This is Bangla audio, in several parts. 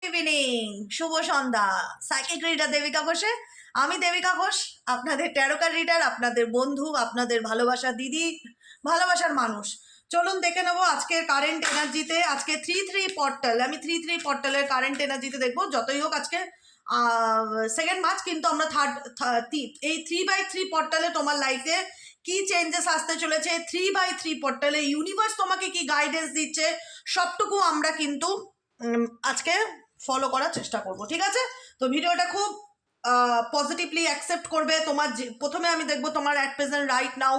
ইভিনিং, শুভ সন্ধ্যা। সাইকিক রিডার দেবিকা ঘোষে, আমি দেবিকা ঘোষ, আপনাদের ট্যারোকার রিডার, আপনাদের বন্ধু, আপনাদের ভালোবাসার দিদি, ভালোবাসার মানুষ। চলুন দেখে নেবো আজকের কারেন্ট এনার্জিতে। আজকে 3-3 পর্টাল, আমি 3-3 পর্টালের কারেন্ট এনার্জিতে দেখবো। যতই হোক আজকে 2nd মার্চ, কিন্তু আমরা এই 3/3 পর্টালে তোমার লাইফে কি চেঞ্জেস আসতে চলেছে, 3/3 পর্টালে ইউনিভার্স তোমাকে কি গাইডেন্স দিচ্ছে, সবটুকু আমরা কিন্তু আজকে ফলো করার চেষ্টা করব। ঠিক আছে, তো ভিডিওটা খুব পজিটিভলি অ্যাকসেপ্ট করবে। তোমার প্রথমে আমি দেখবো তোমার at present right now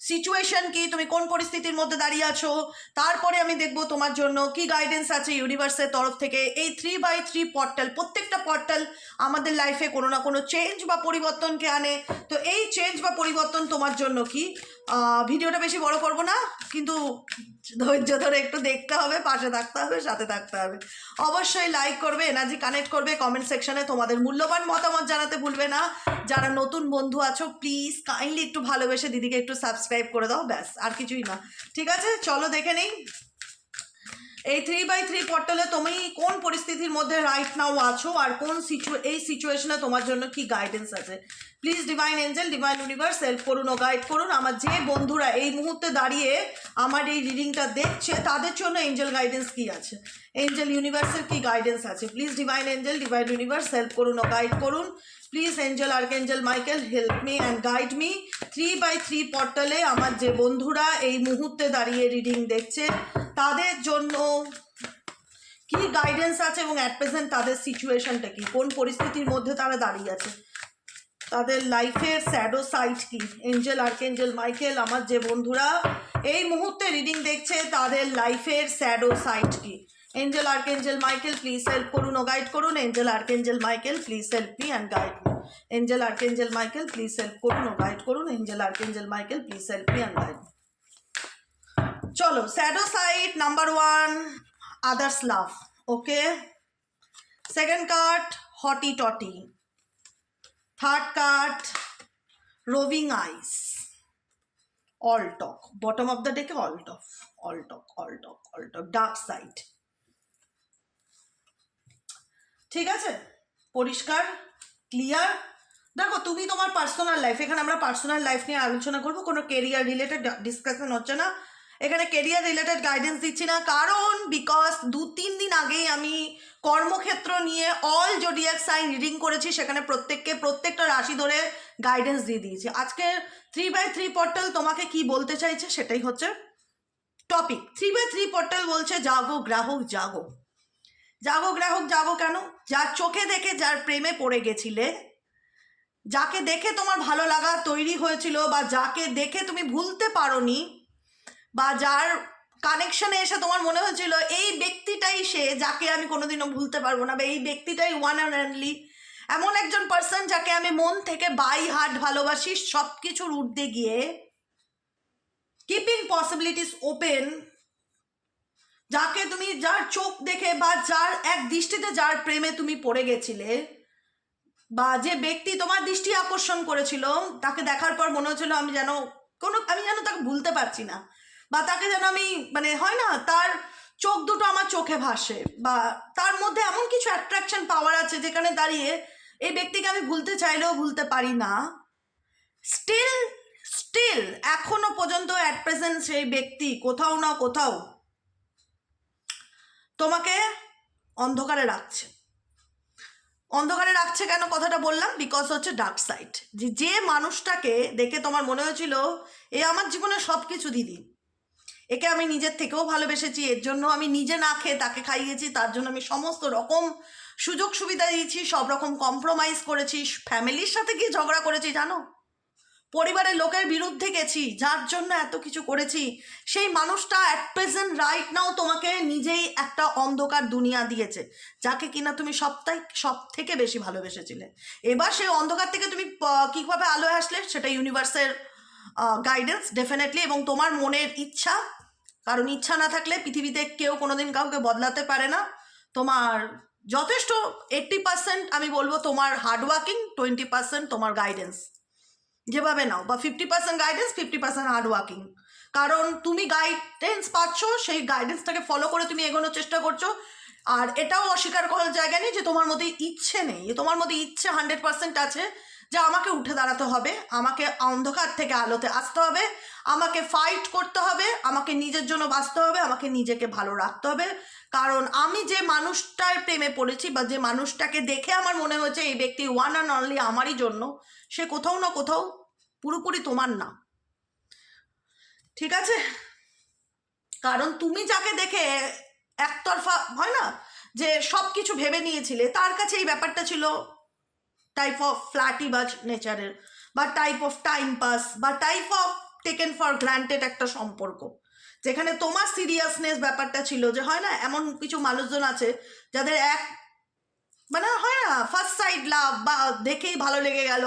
situation কি, তুমি কোন পরিস্থিতির মধ্যে দাঁড়িয়ে আছো। তারপরে আমি দেখবো তোমার জন্য কি গাইডেন্স আছে ইউনিভার্সের তরফ থেকে। এই 3/3 পর্টাল, প্রত্যেকটা পর্টাল আমাদের লাইফে কোনো না কোনো চেঞ্জ বা পরিবর্তনকে আনে। তো এই চেঞ্জ বা পরিবর্তন তোমার জন্য কি। ভিডিওটা বেশি বড় করব না, কিন্তু ধৈর্য ধরে একটু দেখতে হবে, পাশে থাকতে হবে, সাথে থাকতে হবে। অবশ্যই লাইক করবে, এনার্জি কানেক্ট করবে, কমেন্ট সেকশনে তোমাদের মূল্যবান মতামত জানাতে ভুলবে না। যারা নতুন বন্ধু আছো প্লিজ কাইন্ডলি একটু ভালোবেসে দিদিকে একটু সাবস্ক্রাইব করে দাও, ব্যাস, আর কিছুই না। ঠিক আছে, চলো দেখে নেই এই 3/3 পর্টালে তুমি কোন পরিস্থিতির মধ্যে রাইট নাও আছো, আর কোন এই সিচুয়েশনে তোমার জন্য কি গাইডেন্স আছে। Please divine angel, divine universe help করুন ও গাইড করুন। আমার যে বন্ধুরা এই মুহূর্তে দাঁড়িয়ে আমার এই রিডিংটা দেখছে, তাদের জন্য এঞ্জেল গাইডেন্স কি আছে, এঞ্জেল ইউনিভার্সের কি গাইডেন্স আছে। Please divine angel, divine universe help করুন ও গাইড করুন। Please angel, archangel Michael help me and guide me. 3/3 পর্টালে আমার যে বন্ধুরা এই মুহূর্তে দাঁড়িয়ে রিডিং দেখছে, তাদের জন্য কি গাইডেন্স আছে এবং অ্যাট প্রেজেন্ট তাদের সিচুয়েশনটা কি, কোন পরিস্থিতির মধ্যে তারা দাঁড়িয়ে আছে, তাদের লাইফের স্যাডো সাইড কি। এঞ্জেল, আর্কএঞ্জেল মাইকেল, আমার যে বন্ধুরা এই মুহূর্তে রিডিং দেখছে, তাদের লাইফের স্যাডো সাইড কি। Angel, archangel Michael please help করুন ও গাইড করুন। Angel, archangel Michael please help me and guide me. Angel, archangel Michael please help করুন ও গাইড করুন। Angel, archangel Michael please help me and guide me. চলো, shadow side number 1, others love. Okay, second card hoity টটি, third card roving eyes, all talk, bottom of the deck all talk, all talk, all talk, all talk, dark side. ঠিক আছে, পরিষ্কার, ক্লিয়ার। দেখো, তুমি তোমার পার্সোনাল লাইফ, এখানে আমরা পার্সোনাল লাইফ নিয়ে আলোচনা করবো, কোনো কেরিয়ার রিলেটেড ডিসকাশন হচ্ছে না এখানে, কেরিয়ার রিলেটেড গাইডেন্স দিচ্ছি না, কারণ বিকজ 2-3 দিন আগেই আমি কর্মক্ষেত্র নিয়ে অল জোডিয়াক সাইন রিডিং করেছি, সেখানে প্রত্যেকটা রাশি ধরে গাইডেন্স দিয়ে দিয়েছি। আজকে 3/3 পর্টাল তোমাকে কি বলতে চাইছে সেটাই হচ্ছে টপিক। 3/3 পর্টাল বলছে জাগো গ্রাহক জাগো। জাগো গ্রাহক জাগো কেন? যার চোখে দেখে যার প্রেমে পড়ে গেছিলে, যাকে দেখে তোমার ভালো লাগা তৈরি হয়েছিল, বা যাকে দেখে তুমি ভুলতে পারোনি, বা যার কানেকশনে এসে তোমার মনে হয়েছিল এই ব্যক্তিটাই সে, যাকে আমি কোনোদিনও ভুলতে পারবো না, বা এই ব্যক্তিটাই ওয়ান অ্যান্ড অনলি, এমন একজন পার্সন যাকে আমি মন থেকে বাই হার্ট ভালোবাসি, সব কিছুর ঊর্ধ্বে গিয়ে কিপিং পসিবিলিটিস ওপেন, যাকে তুমি, যার চোখ দেখে বা যার এক দৃষ্টিতে যার প্রেমে তুমি পড়ে গেছিলে, বা যে ব্যক্তি তোমার দৃষ্টি আকর্ষণ করেছিল, তাকে দেখার পর মনে হচ্ছিল আমি যেন তাকে ভুলতে পারছি না, বা তাকে যেন আমি, মানে হয় না, তার চোখ দুটো আমার চোখে ভাসে, বা তার মধ্যে এমন কিছু অ্যাট্রাকশন পাওয়ার আছে যেখানে দাঁড়িয়ে এই ব্যক্তিকে আমি ভুলতে চাইলেও ভুলতে পারি না। স্টিল এখনো পর্যন্ত অ্যাট প্রেজেন্ট সেই ব্যক্তি কোথাও না কোথাও তোমাকে অন্ধকারে রাখছে। অন্ধকারে রাখছে কেন কথাটা বললাম, বিকজ হচ্ছে ডার্ক সাইড। যে মানুষটাকে দেখে তোমার মনে হয়েছিল এ আমার জীবনে সব কিছু দিদি, একে আমি নিজের থেকেও ভালোবেসেছি, এর জন্য আমি নিজে না খেয়ে তাকে খাইয়েছি, তার জন্য আমি সমস্ত রকম সুযোগ সুবিধা দিয়েছি, সব রকম কম্প্রোমাইজ করেছি, ফ্যামিলির সাথে গিয়ে ঝগড়া করেছি, জানো, পরিবারের লোকের বিরুদ্ধে গেছি, যার জন্য এত কিছু করেছি, সেই মানুষটা অ্যাট প্রেজেন্ট রাইট নাও তোমাকে নিজেই একটা অন্ধকার দুনিয়া দিয়েছে, যাকে কিনা তুমি সব থেকে বেশি ভালোবেসেছিলে। এবার সেই অন্ধকার থেকে তুমি কীভাবে আলোয় আসলে, সেটা ইউনিভার্সের গাইডেন্স ডেফিনেটলি, এবং তোমার মনের ইচ্ছা, কারণ ইচ্ছা না থাকলে পৃথিবীতে কেউ কোনোদিন কাউকে বদলাতে পারে না। তোমার যথেষ্ট 80% আমি বলবো তোমার হার্ডওয়ার্কিং, 20% তোমার গাইডেন্স, যেভাবে নাও, বা 50% গাইডেন্স, 50% হার্ডওয়ার্কিং। কারণ তুমি গাইডেন্স পাচ্ছ, সেই গাইডেন্সটাকে ফলো করে তুমি এগোনোর চেষ্টা করছো, আর এটাও অস্বীকার করার জায়গা নেই যে তোমার মধ্যে ইচ্ছে নেই, তোমার মধ্যে ইচ্ছে 100% আছে যে আমাকে উঠে দাঁড়াতে হবে, আমাকে অন্ধকার থেকে আলোতে আসতে হবে, আমাকে ফাইট করতে হবে, আমাকে নিজের জন্য বাঁচতে হবে, আমাকে নিজেকে ভালো রাখতে হবে। কারণ আমি যে মানুষটার প্রেমে পড়েছি বা যে মানুষটাকে দেখে আমার মনে হয়েছে এই ব্যক্তি ওয়ান অ্যান্ড অনলি আমারই জন্য, সে কোথাও না কোথাও পুরোপুরি তোমার না, ঠিক আছে? কারণ তুমি যাকে দেখে একতরফা হয় না যে সব কিছু ভেবে নিয়েছিলে, তার কাছে এই ব্যাপারটা ছিল টাইপ অফ ফ্ল্যাটি বাজ নেচারের, বা টাইপ অফ টাইম পাস, বা type of taken for granted একটা সম্পর্ক, যেখানে তোমার সিরিয়াসনেস ব্যাপারটা ছিল যে হয় না এমন কিছু মানুষজন আছে যাদের এক মানে হয় না ফার্স্ট সাইড লাভ বা দেখেই ভালো লেগে গেল,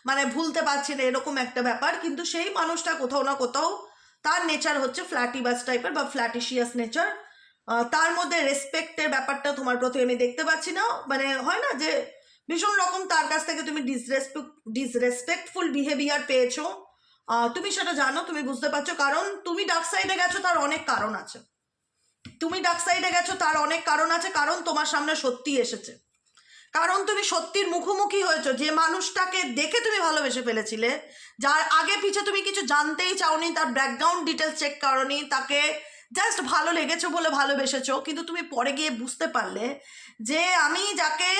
মানে ভুলতে পারছি না এরকম একটা ব্যাপার, কিন্তু সেই মানুষটা কোথাও না কোথাও তার নেচার হচ্ছে ফ্ল্যাটি বাস টাইপের বা ফ্ল্যাটিশিয়াস নেচার। তার মধ্যে রেসপেক্টের ব্যাপারটা তোমার প্রতি আমি দেখতে পাচ্ছি না, মানে হয় না যে ভীষণ রকম তার কাছ থেকে তুমি ডিসরেসপেক্টফুল বিহেভিয়ার পেয়েছো। তুমি সেটা জানো, তুমি বুঝতে পারছো, কারণ তুমি ডার্ক সাইডে গেছো তার অনেক কারণ আছে, তুমি ডার্ক সাইডে গেছো তার অনেক কারণ আছে, কারণ তোমার সামনে সত্যি এসেছে, কারণ তুমি সত্যির মুখোমুখি হয়েছো, যে মানুষটাকে দেখে তুমি ভালোবেসে ফেলেছিলে, যার আগে পিছে তুমি কিছু জানতেই চাওনি, তার ব্যাকগ্রাউন্ড ডিটেলস চেক করোনি, তাকে জাস্ট ভালো লেগেছো বলে ভালোবেসেছো, কিন্তু তুমি পরে গিয়ে বুঝতে পারলে যে আমি যাকে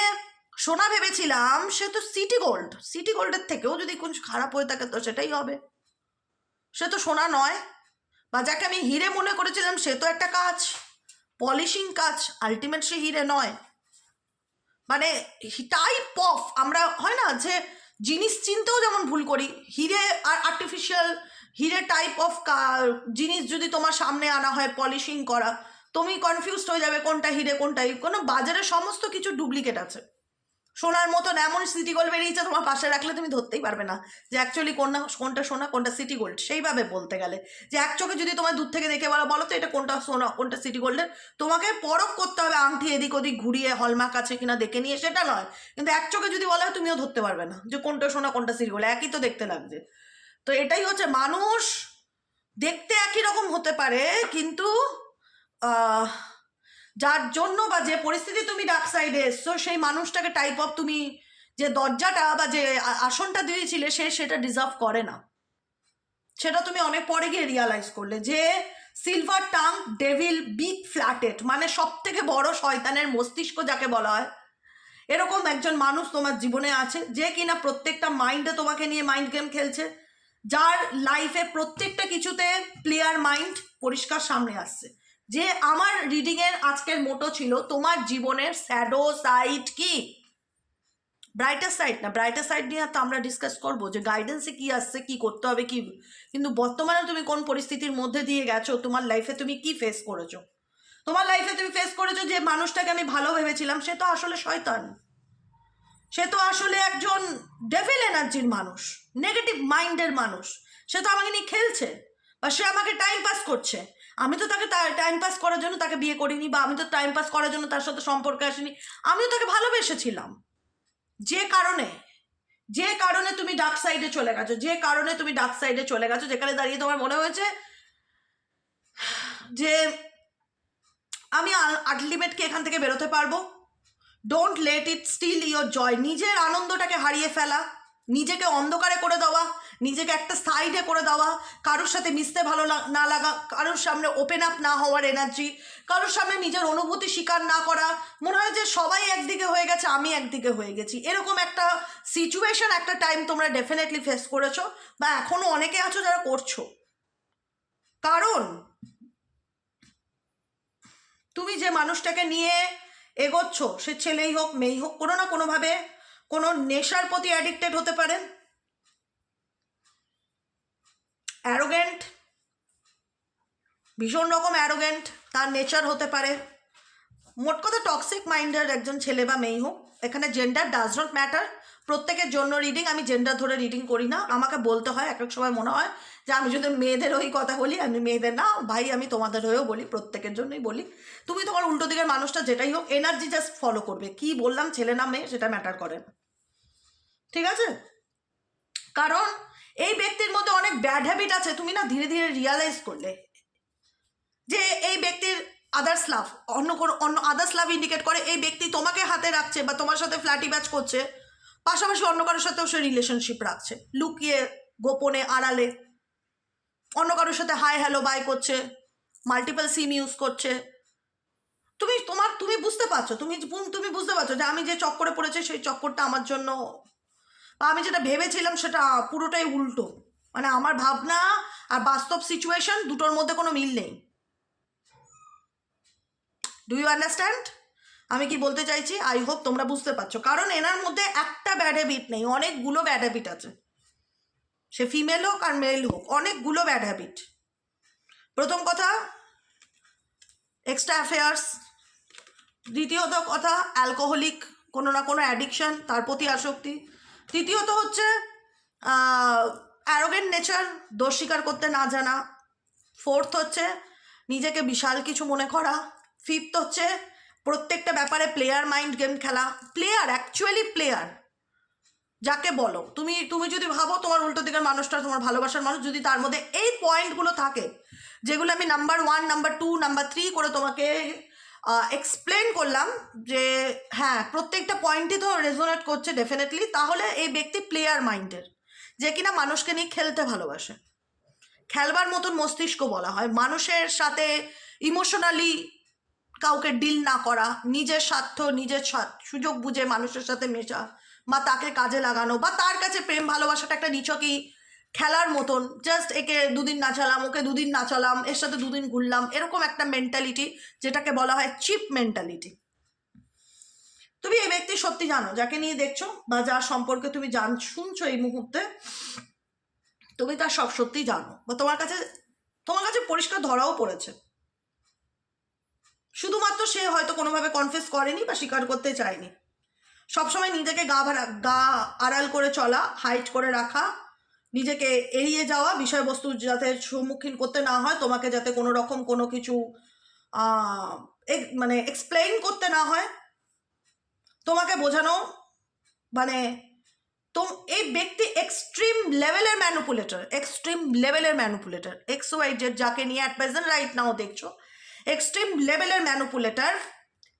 সোনা ভেবেছিলাম সে তো সিটি গোল্ড, সিটি গোল্ডের থেকেও যদি কোনো খারাপ হয়ে থাকে তো সেটাই হবে, সে তো সোনা নয়। বা যাকে আমি হিরে মনে করেছিলাম সে তো একটা কাজ, পলিশিং কাজ, আলটিমেট সে হিরে নয়। মানে টাইপ অফ আমরা হয় না যে জিনিস চিনতেও যেমন ভুল করি, হিরে আর আর্টিফিশিয়াল হিরে টাইপ অফ জিনিস যদি তোমার সামনে আনা হয় পলিশিং করা, তুমি কনফিউজড হয়ে যাবে কোনটা হিরে কোনটা কোনো, বাজারে সমস্ত কিছু ডুপ্লিকেট আছে, সোনার মতন এমন সিটি গোল্ড বেরিয়েছে তোমার পাশে রাখলে তুমি ধরতেই পারবে না যে অ্যাকচুয়ালি কোনটা সোনা কোনটা সিটি গোল্ড, সেইভাবে বলতে গেলে যে এক চোখে যদি তোমার দূর থেকে দেখে বলো তো এটা কোনটা সোনা কোনটা সিটি গোল্ডের, তোমাকে পরখ করতে হবে আংটি এদিক ওদিক ঘুরিয়ে হলমার্ক আছে কিনা দেখে নিয়ে, সেটা নয়, কিন্তু এক চোখে যদি বলা হয় তুমিও ধরতে পারবে না যে কোনটা সোনা কোনটা সিটি গোল্ড, একই তো দেখতে লাগছে। তো এটাই হচ্ছে মানুষ দেখতে একই রকম হতে পারে, কিন্তু যার জন্য বা যে পরিস্থিতি তুমি ডার্ক সাইডে এসছো সেই মানুষটাকে টাইপ অফ তুমি যে দরজাটা বা যে আসনটা দিয়েছিলে সে সেটা ডিজার্ভ করে না, সেটা তুমি অনেক পরে গিয়ে রিয়ালাইজ করলে যে সিলভার টাং ডেভিল বিগ ফ্ল্যাটেড, মানে সব থেকে বড় শয়তানের মস্তিষ্ক যাকে বলা হয়, এরকম একজন মানুষ তোমার জীবনে আছে যে কিনা প্রত্যেকটা মাইন্ডে তোমাকে নিয়ে মাইন্ড গেম খেলছে, যার লাইফে প্রত্যেকটা কিছুতে ক্লিয়ার মাইন্ড পরিষ্কার সামনে আসছে। যে আমার রিডিংয়ের আজকের মোটো ছিল তোমার জীবনের শ্যাডো সাইড কি, ব্রাইটার সাইড না, ব্রাইটার সাইড নিয়ে তো আমরা ডিসকাস করবো যে গাইডেন্সে কি আসছে, কি করতে হবে, কি, কিন্তু বর্তমানে তুমি কোন পরিস্থিতির মধ্যে দিয়ে গেছো, তোমার লাইফে তুমি কি ফেস করেছো, তোমার লাইফে তুমি ফেস করেছো যে মানুষটাকে আমি ভালো ভেবেছিলাম সে তো আসলে শয়তান, সে তো আসলে একজন ডেভিল এনার্জির মানুষ, নেগেটিভ মাইন্ডের মানুষ, সে তো আমাকে নিয়ে খেলছে বা সে আমাকে টাইম পাস করছে, আমি তো তাকে টাইম পাস করার জন্য তাকে বিয়ে করিনি, বা আমি তো টাইম পাস করার জন্য তার সাথে সম্পর্কে আসিনি, আমিও তাকে ভালোবেসেছিলাম, যে কারণে তুমি ডার্ক সাইডে চলে গেছো, যে কারণে তুমি ডার্ক সাইডে চলে গেছো, যেখানে দাঁড়িয়ে তোমার মনে হয়েছে যে আমি আলটিমেট কি এখান থেকে বেরোতে পারবো। Don't let it steal your joy, নিজের আনন্দটাকে হারিয়ে ফেলা, নিজেকে অন্ধকারে করে দেওয়া, নিজেকে একটা সাইডে করে দেওয়া, কারোর সাথে মিশতে ভালো না লাগা, কারোর সামনে ওপেন আপ না হওয়ার এনার্জি, কারোর সামনে নিজের অনুভূতি স্বীকার না করা, মনে হয় যে সবাই একদিকে হয়ে গেছে আমি একদিকে হয়ে গেছি, এরকম একটা সিচুয়েশন একটা টাইম তোমরা ডেফিনেটলি ফেস করেছো বা এখনও অনেকে আছো যারা করছো। কারণ তুমি যে মানুষটাকে নিয়ে এগোচ্ছ সে ছেলেই হোক মেয়েই হোক কোনো না কোনোভাবে কোনো নেশার প্রতি অ্যাডিক্টেড হতে পারেন, অ্যারোগেন্ট, ভীষণ রকম অ্যারোগেন্ট তার নেচার হতে পারে, মোট কথা টক্সিক মাইন্ডের একজন ছেলে বা মেয়ে হোক, এখানে জেন্ডার ডাজ নট ম্যাটার, প্রত্যেকের জন্য রিডিং, আমি জেন্ডার ধরে রিডিং করি না, আমাকে বলতে হয় এক এক সময় মনে হয় যে আমি যদি মেয়েদের ওই কথা বলি, আমি মেয়েদের না ভাই, আমি তোমাদের হয়েও বলি, প্রত্যেকের জন্যই বলি, তুমি তোমার উল্টো দিকের মানুষটা যেটাই হোক এনার্জি জাস্ট ফলো করবে, কি বললাম ছেলে না মেয়ে সেটা ম্যাটার করে না, ঠিক আছে? কারণ এই ব্যক্তির মধ্যে অনেক ব্যাড হ্যাবিট আছে, তুমি না ধীরে ধীরে রিয়ালাইজ করলে যে এই ব্যক্তির আদার্স লাভ, অন্য আদার্স লাভ ইন্ডিকেট করে এই ব্যক্তি তোমাকে হাতে রাখছে বা তোমার সাথে ফ্ল্যাটি ব্যাচ করছে, পাশাপাশি অন্য কারোর সাথেও সে রিলেশনশিপ রাখছে, লুকিয়ে গোপনে আড়ালে অন্য কারোর সাথে হাই হ্যালো বাই করছে, মাল্টিপল সিম ইউজ করছে। তুমি বুঝতে পারছো, তুমি বুঝতে পারছো যে আমি যে চক্করে পড়েছি সেই চক্করটা আমার জন্য, বা আমি যেটা ভেবেছিলাম সেটা পুরোটাই উল্টো। মানে আমার ভাবনা আর বাস্তব সিচুয়েশন দুটোর মধ্যে কোনো মিল নেই। ডু ইউ আন্ডারস্ট্যান্ড আমি কি বলতে চাইছি? আই হোপ তোমরা বুঝতে পারছো, কারণ এনার মধ্যে একটা ব্যাড হ্যাবিট নেই, অনেকগুলো ব্যাড হ্যাবিট আছে। সে ফিমেল হোক আর মেল হোক, অনেকগুলো ব্যাড হ্যাবিট। প্রথম কথা এক্সট্রা অ্যাফেয়ার্স, দ্বিতীয়ত কথা অ্যালকোহলিক, কোনো না কোনো অ্যাডিকশন, তার প্রতি আসক্তি। তৃতীয়ত হচ্ছে অ্যারোগেন্ট নেচার, দোষ স্বীকার করতে না জানা। ফোর্থ হচ্ছে নিজেকে বিশাল কিছু মনে করা। ফিফথ হচ্ছে প্রত্যেকটা ব্যাপারে প্লেয়ার মাইন্ড গেম খেলা। প্লেয়ার, অ্যাকচুয়ালি প্লেয়ার যাকে বলো, তুমি যদি ভাবো তোমার উল্টো দিকের মানুষটা তোমার ভালোবাসার মানুষ, যদি তার মধ্যে এই পয়েন্টগুলো থাকে যেগুলো আমি নাম্বার 1, নাম্বার 2, নাম্বার 3 করে তোমাকে এক্সপ্লেন করলাম, যে হ্যাঁ প্রত্যেকটা পয়েন্টই তো রেজোনেট করছে ডেফিনেটলি, তাহলে এই ব্যক্তি প্লেয়ার মাইন্ডের, যে কিনা মানুষকে নিয়ে খেলতে ভালোবাসে। খেলবার মতন মস্তিষ্ক বলা হয়, মানুষের সাথে ইমোশনালি কাউকে ডিল না করা, নিজের স্বার্থ নিজের সুযোগ বুঝে মানুষের সাথে মেশা বা তাকে কাজে লাগানো, বা তার কাছে প্রেম ভালোবাসাটা একটা নিছকই খেলার মতন, জাস্ট একে দুদিন নাচালাম, ওকে দুদিন নাচালাম, এর সাথে দুদিন ঘুরলাম, এরকম একটা মেন্টালিটি, যেটাকে বলা হয় চিপ মেন্টালিটি। তুমি এই ব্যক্তি সত্যি জানো, যাকে নিয়ে দেখছো বা যার সম্পর্কে তুমি শুনছো এই মুহূর্তে, তুমি তার সব সত্যি জানো, বা তোমার কাছে পরিষ্কার ধরাও পড়েছে। শুধুমাত্র সে হয়তো কোনোভাবে কনফেস করেনি বা স্বীকার করতে চায়নি। সবসময় নিজেকে গা আড়াল করে চলা, হাইট করে রাখা, নিজেকে এড়িয়ে যাওয়া, বিষয়বস্তু যাতে সম্মুখীন করতে না হয়, তোমাকে যাতে কোনো রকম কোনো কিছু মানে এক্সপ্লেইন করতে না হয়, তোমাকে বোঝানো, মানে এই ব্যক্তি এক্সট্রিম লেভেলের ম্যানুপুলেটর, XYZ যাকে নিয়ে অ্যাট প্রেজেন্ট রাইট নাও দেখছো, এক্সট্রিম লেভেলের ম্যানুপুলেটর।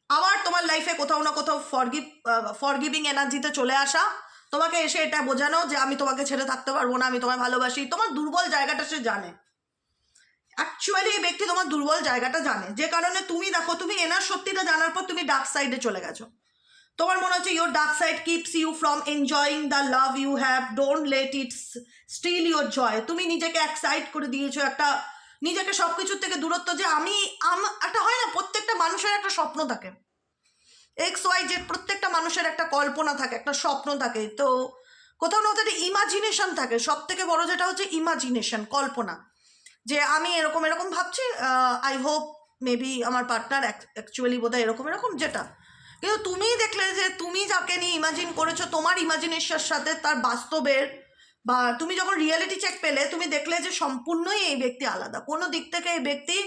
আবার তোমার লাইফে কোথাও না কোথাও ফরগিভিং এনার্জিতে চলে আসা, তোমাকে এসে এটা বোঝানো যে আমি তোমাকে ছেড়ে থাকতে পারবো না, আমি তোমায় ভালোবাসি। তোমার দুর্বল জায়গাটা সে জানে, অ্যাকচুয়ালি এই ব্যক্তি তোমার দুর্বল জায়গাটা জানে, যে কারণে তুমি দেখো, তুমি এনার সত্যিটা জানার পর তুমি ডার্ক সাইডে চলে গেছো। তোমার মনে হচ্ছে your dark side keeps you from enjoying the love you have, don't let it steal your joy. তুমি নিজেকে এক সাইড করে দিয়েছো, একটা নিজেকে সব কিছুর থেকে দূরত্ব, যে একটা হয় না, প্রত্যেকটা মানুষের একটা স্বপ্ন থাকে, XYZ প্রত্যেকটা মানুষের একটা কল্পনা থাকে, একটা স্বপ্ন থাকে, তো কোথাও না কোথাও একটা ইমাজিনেশন থাকে। সব থেকে বড় যেটা হচ্ছে ইমাজিনেশন, কল্পনা, যে আমি এরকম এরকম ভাবছি, আই হোপ মেবি আমার পার্টনার অ্যাকচুয়ালি বোধহয় এরকম যেটা। কিন্তু তুমি দেখলে যে তুমি যাকে নিয়ে ইমাজিন করেছো, তোমার ইমাজিনেশনের সাথে তার বাস্তবের, বা তুমি যখন রিয়েলিটি চেক পেলে, তুমি দেখলে যে সম্পূর্ণই এই ব্যক্তি আলাদা। কোনো দিক থেকে এই ব্যক্তি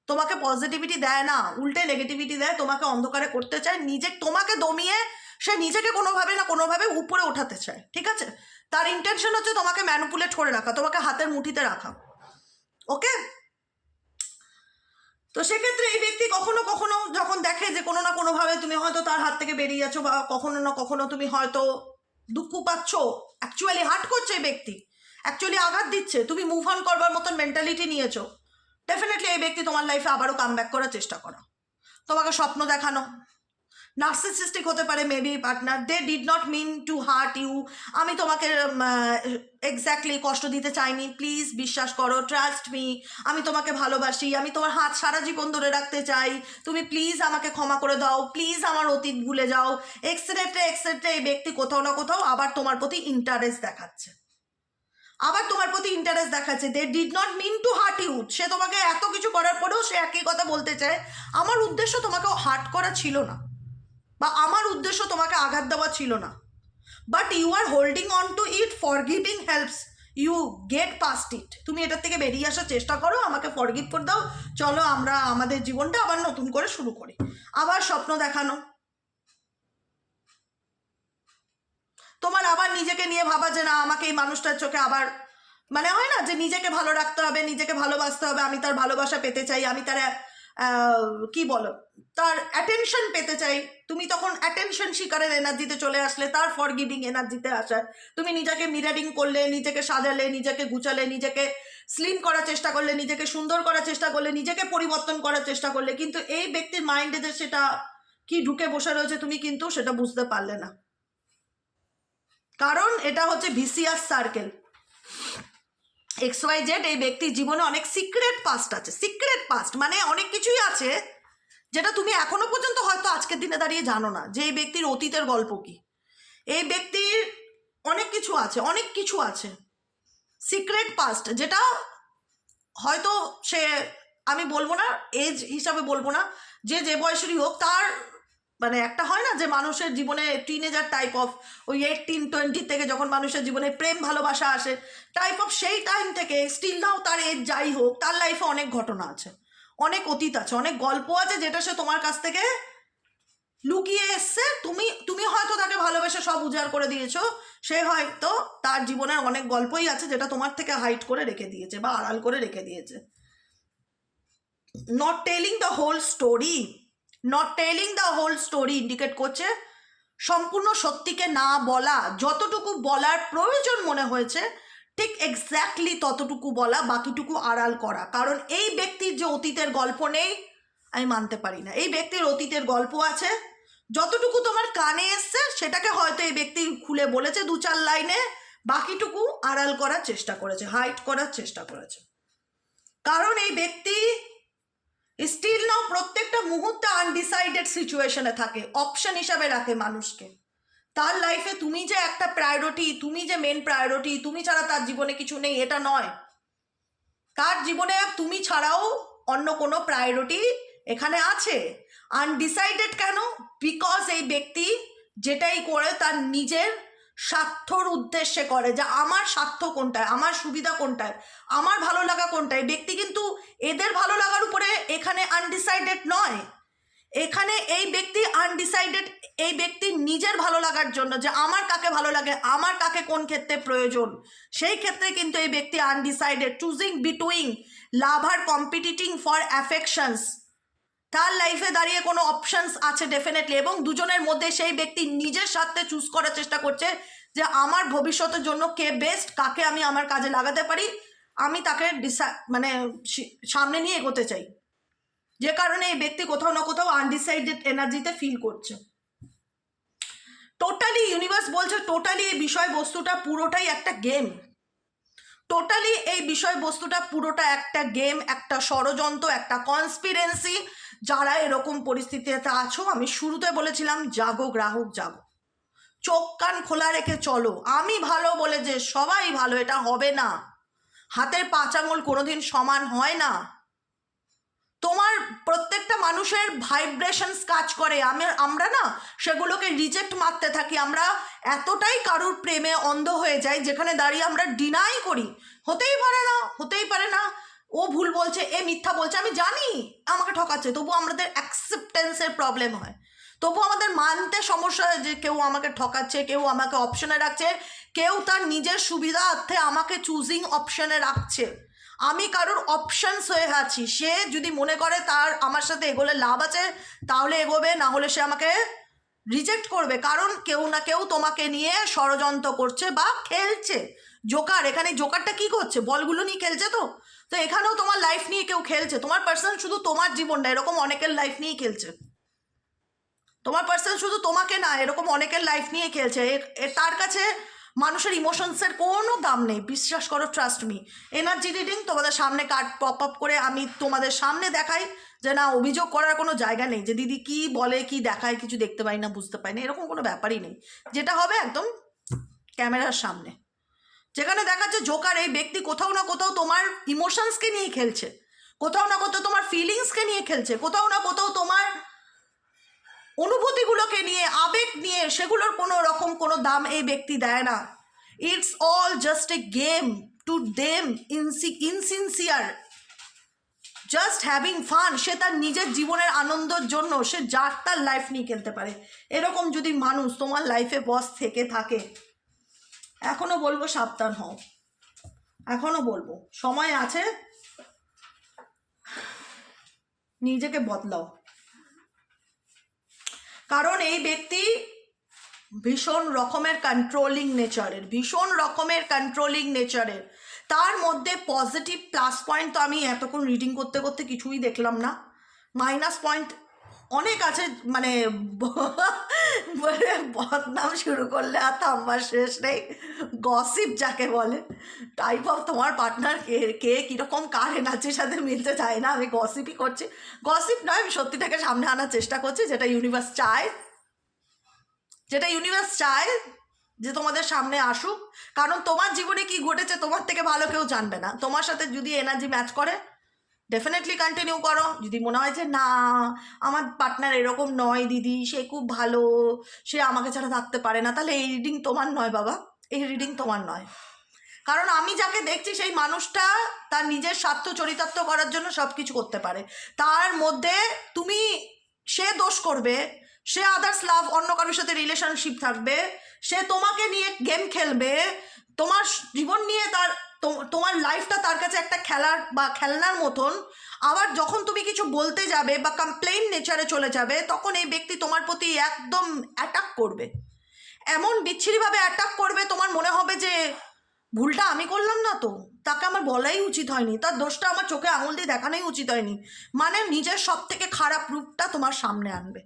তোমাকে পজিটিভিটি দেয় না, উল্টে নেগেটিভিটি দেয়, তোমাকে অন্ধকারে করতে চায়, তোমাকে দমিয়ে সে নিজেকে কোনোভাবে না কোনোভাবে উপরে ওঠাতে চায়। ঠিক আছে, তার ইন্টেনশন হচ্ছে তোমাকে ম্যানুপুলেট করে রাখা, তোমাকে হাতের মুঠিতে রাখা। ওকে, তো সেক্ষেত্রে এই ব্যক্তি কখনো কখনো যখন দেখে যে কোনো না কোনোভাবে তুমি হয়তো তার হাত থেকে বেরিয়ে যাচ্ছ, বা কখনো না কখনো তুমি হয়তো দুঃখ পাচ্ছ, অ্যাকচুয়ালি হার্ট করছে এই ব্যক্তি, অ্যাকচুয়ালি আঘাত দিচ্ছে, তুমি মুভ অন করবার মতন মেন্টালিটি নিয়েছো, ডেফিনেটলি এই ব্যক্তি তোমার লাইফে আবারও কাম ব্যাক করার চেষ্টা করো, তোমাকে স্বপ্ন দেখানো। নার্সিসিস্টিক হতে পারে maybe partner, they did not mean to hurt you, আমি তোমাকে এক্স্যাক্টলি কষ্ট দিতে চাইনি, প্লিজ বিশ্বাস করো, ট্রাস্ট মি, আমি তোমাকে ভালোবাসি, আমি তোমার হাত সারা জীবন ধরে রাখতে চাই, তুমি প্লিজ আমাকে ক্ষমা করে দাও, প্লিজ আমার অতীত ভুলে যাও, এক্সেট্রা। এই ব্যক্তি কোথাও না কোথাও আবার তোমার প্রতি ইন্টারেস্ট দেখাচ্ছে, they did not mean to hurt you. সে তোমাকে এত কিছু করার পরেও সে একই কথা বলতে চায়, আমার উদ্দেশ্য তোমাকে হার্ট করা ছিল না, বা আমার উদ্দেশ্য তোমাকে আঘাত দেওয়া ছিল না, but you are holding on to it. Forgiving helps you get past it. তুমি এটার থেকে বেরিয়ে আসার চেষ্টা করো, আমাকে ফরগিভ করে দাও, চলো আমরা আমাদের জীবনটা আবার নতুন করে শুরু করি। আবার স্বপ্ন দেখানো, তোমার আবার নিজেকে নিয়ে ভাবা যে না, আমাকে এই মানুষটার চোখে আবার, মানে হয় না যে নিজেকে ভালো রাখতে হবে, নিজেকে ভালোবাসতে হবে, আমি তার ভালোবাসা পেতে চাই, আমি তার কি বলো, তার অ্যাটেনশন পেতে চাই, তুমি তখন অ্যাটেনশন শিকারের এনার্জিতে চলে আসলে, তার ফরগিভিং এনার্জিতে আসার তুমি নিজেকে মিরারিং করলে, নিজেকে সাজালে, নিজেকে গুছালে, নিজেকে স্লিম করার চেষ্টা করলে, নিজেকে সুন্দর করার চেষ্টা করলে, নিজেকে পরিবর্তন করার চেষ্টা করলে, কিন্তু এই ব্যক্তির মাইন্ডে যে সেটা কি ঢুকে বসে রয়েছে তুমি কিন্তু সেটা বুঝতে পারলে না, কারণ এটা হচ্ছে ভিসিয়াস সার্কেল। XYZ এই ব্যক্তির জীবনে অনেক সিক্রেট পাস্ট আছে। সিক্রেট পাস্ট মানে অনেক কিছুই আছে যেটা তুমি এখনো পর্যন্ত হয়তো আজকের দিনে দাঁড়িয়ে জানো না, যে এই ব্যক্তির অতীতের গল্প কি। এই ব্যক্তির অনেক কিছু আছে, অনেক কিছু আছে সিক্রেট পাস্ট, যেটা হয়তো সে, আমি বলবো না এজ হিসাবে বলবো না, যে যে বয়সেরই হোক, তার মানে একটা হয় না যে মানুষের জীবনে টিনেজার টাইপ অফ ওই 18-20 থেকে যখন মানুষের জীবনে প্রেম ভালোবাসা আসে টাইপ অফ, সেই টাইম থেকে স্টিল নাও তার এজ যাই হোক, তার লাইফে অনেক ঘটনা আছে, অনেক অতীত আছে, অনেক গল্প আছে যেটা সে তোমার কাছ থেকে লুকিয়ে এসছে। তুমি হয়তো তাকে ভালোবেসে সব উজাড় করে দিয়েছো, সে হয়তো তার জীবনের অনেক গল্পই আছে যেটা তোমার থেকে হাইড করে রেখে দিয়েছে বা আড়াল করে রেখে দিয়েছে। Not telling the whole story, not telling the whole story indicate করছে সম্পূর্ণ সত্যিকে না বলা, যতটুকু বলার প্রয়োজন মনে হয়েছে ঠিক এক্স্যাক্টলি ততটুকু বলা, বাকিটুকু আড়াল করা। কারণ এই ব্যক্তির যে অতীতের গল্প নেই আমি মানতে পারি না। এই ব্যক্তির অতীতের গল্প আছে, যতটুকু তোমার কানে এসছে সেটাকে হয়তো এই ব্যক্তি খুলে বলেছে 2-4 লাইনে, বাকিটুকু আড়াল করার চেষ্টা করেছে, হাইড করার চেষ্টা করেছে। কারণ এই ব্যক্তি স্টিল নাও প্রত্যেকটা মুহূর্তে আনডিসাইডেড সিচুয়েশনে থাকে, অপশন হিসাবে রাখে মানুষকে। তার লাইফে তুমি যে একটা প্রায়োরিটি, তুমি যে মেন প্রায়োরিটি, তুমি ছাড়া তার জীবনে কিছু নেই এটা নয়। তার জীবনে তুমি ছাড়াও অন্য কোনো প্রায়োরিটি এখানে আছে। আনডিসাইডেড কেন? বিকজ এই ব্যক্তি যেটাই করে তার নিজের স্বার্থর উদ্দেশ্যে করে, যে আমার স্বার্থ কোনটায়, আমার সুবিধা কোনটায়, আমার ভালো লাগা কোনটায়। ব্যক্তি কিন্তু এদের ভালো লাগার উপরে এখানে আনডিসাইডেড নয়, এখানে এই ব্যক্তি আনডিসাইডেড এই ব্যক্তির নিজের ভালো লাগার জন্য, যে আমার কাকে ভালো লাগে, আমার কাকে কোন ক্ষেত্রে প্রয়োজন, সেই ক্ষেত্রে কিন্তু এই ব্যক্তি আনডিসাইডেড, চুজিং বিটুইন লাভ আর কম্পিটিটিং ফর অ্যাফেকশনস। তার লাইফে দাঁড়িয়ে কোনো অপশনস আছে ডেফিনেটলি, এবং দুজনের মধ্যে সেই ব্যক্তি নিজের স্বার্থে চুজ করার চেষ্টা করছে যে আমার ভবিষ্যতের জন্য কে বেস্ট, কাকে আমি আমার কাজে লাগাতে পারি, আমি তাকে মানে সামনে নিয়ে এগোতে চাই। যে কারণে এই ব্যক্তি কোথাও না কোথাও আনডিসাইডেড এনার্জিতে ফিল করছে। টোটালি ইউনিভার্স বলছে টোটালি এই বিষয়বস্তুটা পুরোটাই একটা গেম, টোটালি এই বিষয়বস্তুটা পুরোটা একটা গেম, একটা ষড়যন্ত্র, একটা কনস্পিরেন্সি। যারা এরকম পরিস্থিতিতে আছো, আমি শুরুতে বলেছিলাম জাগো গ্রাহক জাগো, চোখ কান খোলা রেখে চলো। আমি ভালো বলে যে সবাই ভালো এটা হবে না, হাতের 5 আঙুল কোনোদিন সমান হয় না। তোমার প্রত্যেকটা মানুষের ভাইব্রেশনস কাজ করে, আমরা না সেগুলোকে রিজেক্ট মারতে থাকি। আমরা এতটাই কারুর প্রেমে অন্ধ হয়ে যাই যেখানে দাঁড়িয়ে আমরা ডিনাই করি, হতেই পারে না, হতেই পারে না, ও ভুল বলছে, এ মিথ্যা বলছে, আমি জানি আমাকে ঠকাচ্ছে, তবু আমাদের অ্যাকসেপ্টেন্সের প্রবলেম হয়, তবু আমাদের মানতে সমস্যা হয় যে কেউ আমাকে ঠকাচ্ছে, কেউ আমাকে অপশনে রাখছে, কেউ তার নিজের সুবিধার্থে আমাকে চুজিং অপশনে রাখছে। আমি কারোর অপশনস হয়ে আছি, সে যদি মনে করে তার আমার সাথে এগোলে লাভ আছে তাহলে এগোবে, না হলে সে আমাকে রিজেক্ট করবে। কারণ কেউ না কেউ তোমাকে নিয়ে ষড়যন্ত্র করছে বা খেলছে। জোকার, এখানে জোকারটা কি করছে, বলগুলো নিয়ে খেলছে। তো তো এখানেও তোমার লাইফ নিয়ে কেউ খেলছে, তোমার পার্সন শুধু তোমার জীবন না, এরকম অনেকের লাইফ নিয়েই খেলছে। তোমার পার্সন শুধু তোমাকে না, এরকম অনেকের লাইফ নিয়ে খেলছে। তার কাছে মানুষের ইমোশনসের কোনো দাম নেই, বিশ্বাস করো, ট্রাস্ট মি। এনার্জি রিডিং তোমাদের সামনে কার্ড পপ আপ করে আমি তোমাদের সামনে দেখাই, যে না অভিযোগ করার কোনো জায়গা নেই, যে দিদি কি বলে কি দেখায় কিছু দেখতে পাই না, বুঝতে পাই না, এরকম কোনো ব্যাপারই নেই। যেটা হবে একদম ক্যামেরার সামনে, যেখানে দেখাচ্ছে জোকার এই ব্যক্তি কোথাও না কোথাও তোমার ইমোশনসকে নিয়ে খেলছে, কোথাও না কোথাও তোমার ফিলিংসকে নিয়ে খেলছে, কোথাও না কোথাও তোমার অনুভূতিগুলোকে নিয়ে, আবেগ নিয়ে, সেগুলোর কোনো রকম কোনো দাম এই ব্যক্তি দেয় না। It's all just a game to them, insincere, just having fun. সে তার নিজের জীবনের আনন্দের জন্য সে যার তার লাইফ নিয়ে খেলতে পারে। এরকম যদি মানুষ তোমার লাইফে বস থেকে থাকে, এখনো বলবো সাবধান হও, এখনো বলবো সময় আছে। নিজেকে বদলাও, কারণ এই ব্যক্তি ভীষণ রকমের কন্ট্রোলিং নেচারের। তার মধ্যে পজিটিভ প্লাস পয়েন্ট তো আমি এতক্ষণ রিডিং করতে করতে কিছুই দেখলাম না, মাইনাস পয়েন্ট অনেক আছে। মানে বদনাম শুরু করলে আর থামবার শেষ নেই, গসিপ যাকে বলে, টাইপ অফ তোমার পার্টনার কে কে কীরকম কার এনার্জির সাথে মিলতে চায় না, আমি গসিপই করছি। গসিপ নয়, আমি সত্যিটাকে সামনে আনার চেষ্টা করছি, যেটা ইউনিভার্স চায় যে তোমাদের সামনে আসুক। কারণ তোমার জীবনে কি ঘটেছে তোমার থেকে ভালো কেউ জানবে না। তোমার সাথে যদি এনার্জি ম্যাচ করে ডেফিনেটলি কন্টিনিউ করো। যদি মনে হয় যে না আমার পার্টনার এরকম নয় দিদি, সে খুব ভালো, সে আমাকে ছাড়া থাকতে পারে না, তাহলে এই রিডিং তোমার নয় বাবা, এই রিডিং তোমার নয়। কারণ আমি যাকে দেখছি সেই মানুষটা তার নিজের স্বার্থ চরিতার্থ করার জন্য সব কিছু করতে পারে। তার মধ্যে সে দোষ করবে, সে আদার্স লাভ, অন্য কারোর সাথে রিলেশনশিপ থাকবে, সে তোমাকে নিয়ে গেম খেলবে, তোমার জীবন নিয়ে তোমার লাইফটা তার কাছে একটা খেলনার মতন। আবার যখন তুমি কিছু বলতে যাবে বা কমপ্লেইন নেচারে চলে যাবে, তখন এই ব্যক্তি তোমার প্রতি একদম অ্যাটাক করবে, এমন বিচ্ছিরিভাবে অ্যাটাক করবে, তোমার মনে হবে যে ভুলটা আমি করলাম না, তো তাকে আমার বলাই উচিত হয়নি, তার দোষটা আমার চোখে আঙুল দিয়ে দেখানোই উচিত হয়নি। মানে নিজের সব থেকে খারাপ রূপটা তোমার সামনে আনবে।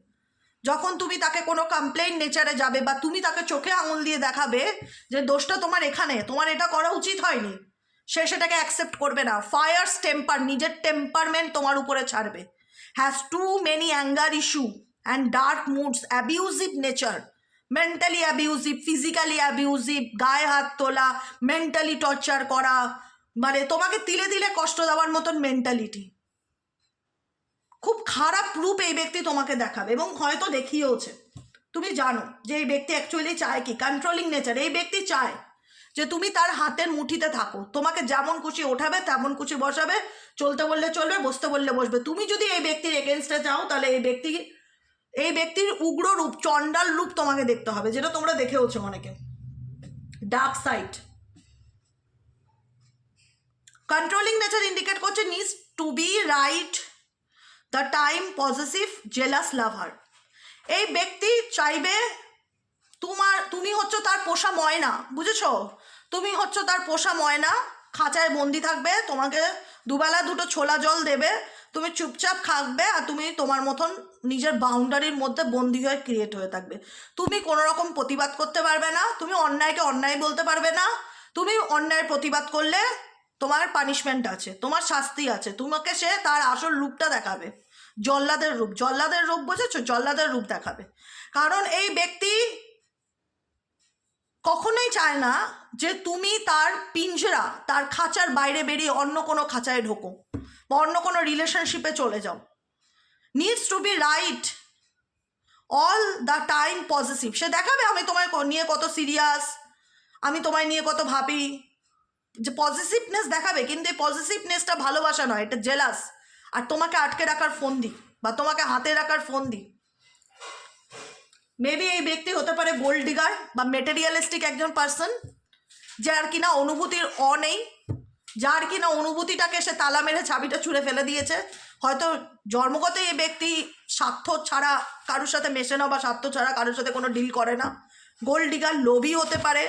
যখন তুমি তাকে কোনো কমপ্লেইন নেচারে যাবে বা তুমি তাকে চোখে আঙুল দিয়ে দেখাবে যে দোষটা তোমার এখানে, তোমার এটা করা উচিত হয়নি, সে সেটাকে অ্যাকসেপ্ট করবে না। ফায়ার্স টেম্পার, নিজের টেম্পারমেন্ট তোমার উপরে ছাড়বে। Has to many anger issue and dark moods, abusive nature, mentally abusive, physically abusive, গায়ে হাত তোলা, মেন্টালি টর্চার করা, মানে তোমাকে তিলে তিলে কষ্ট দেওয়ার মতন মেন্টালিটি, খুব খারাপ রূপ এই ব্যক্তি তোমাকে দেখাবে এবং হয়তো দেখিয়েওছে। তুমি জানো যে এই ব্যক্তি অ্যাকচুয়ালি চায় কি, কন্ট্রোলিং নেচার। এই ব্যক্তি চায় যে তুমি তার হাতের মুঠিতে থাকো, তোমাকে যেমন খুশি ওঠাবে তেমন খুশি বসাবে, চলতে বললে চলবে, বসতে বললে বসবে। তুমি যদি এই ব্যক্তির এগেনস্টে যাও তাহলে এই ব্যক্তির উগ্র রূপ, চণ্ডাল রূপ তোমাকে দেখতে হবে, যেটা তোমরা দেখেওছো অনেকে। Dark side, controlling nature indicate করছে needs to be right the time, positive, jealous lover. এই ব্যক্তি চাইবে তুমি হচ্ছে তার পোষা ময়না, বুঝেছো? তুমি হচ্ছে তার পোষা ময়না, খাঁচায় বন্দি থাকবে, তোমাকে দুবেলা দুটো ছোলা জল দেবে, তুমি চুপচাপ খাকবে আর তুমি তোমার মতন নিজের বাউন্ডারির মধ্যে বন্দি হয়ে ক্রিয়েট হয়ে থাকবে। তুমি কোনো রকম প্রতিবাদ করতে পারবে না, তুমি অন্যায়কে অন্যায় বলতে পারবে না। তুমি অন্যায়ের প্রতিবাদ করলে তোমার পানিশমেন্ট আছে, তোমার শাস্তি আছে, তোমাকে সে তার আসল রূপটা দেখাবে, জল্লাদের রূপ, বুঝেছো? জল্লাদের রূপ দেখাবে। কারণ এই ব্যক্তি কখনোই চায় না যে তুমি তার পিঞ্জরা, তার খাঁচার বাইরে বেরিয়ে অন্য কোনো খাঁচায় ঢোকো বা অন্য কোনো রিলেশনশিপে চলে যাও। Needs to be right all the time, positive. সে দেখাবে আমি তোমায় নিয়ে কত সিরিয়াস, আমি তোমায় নিয়ে কত ভাবি, যে পজিটিভনেস দেখাবে, কিন্তু এই পজিটিভনেসটা ভালোবাসা নয়, এটা জেলাস। আর তোমাকে আটকে রাখার ফন্দি বা তোমাকে হাতে রাখার ফন্দি। মেবি এই ব্যক্তি হতে পারে গোল্ড ডিগার বা মেটেরিয়ালিস্টিক একজন পার্সন, যার কিনা অনুভূতির নেই, যার কিনা অনুভূতিটাকে সে তালা মেরে চাবিটা ছুঁড়ে ফেলে দিয়েছে। হয়তো জন্মগতই এই ব্যক্তি স্বার্থ ছাড়া কারোর সাথে মেশে না বা স্বার্থ ছাড়া কারোর সাথে কোনো ডিল করে না। গোল্ড ডিগার, লোভী হতে পারে।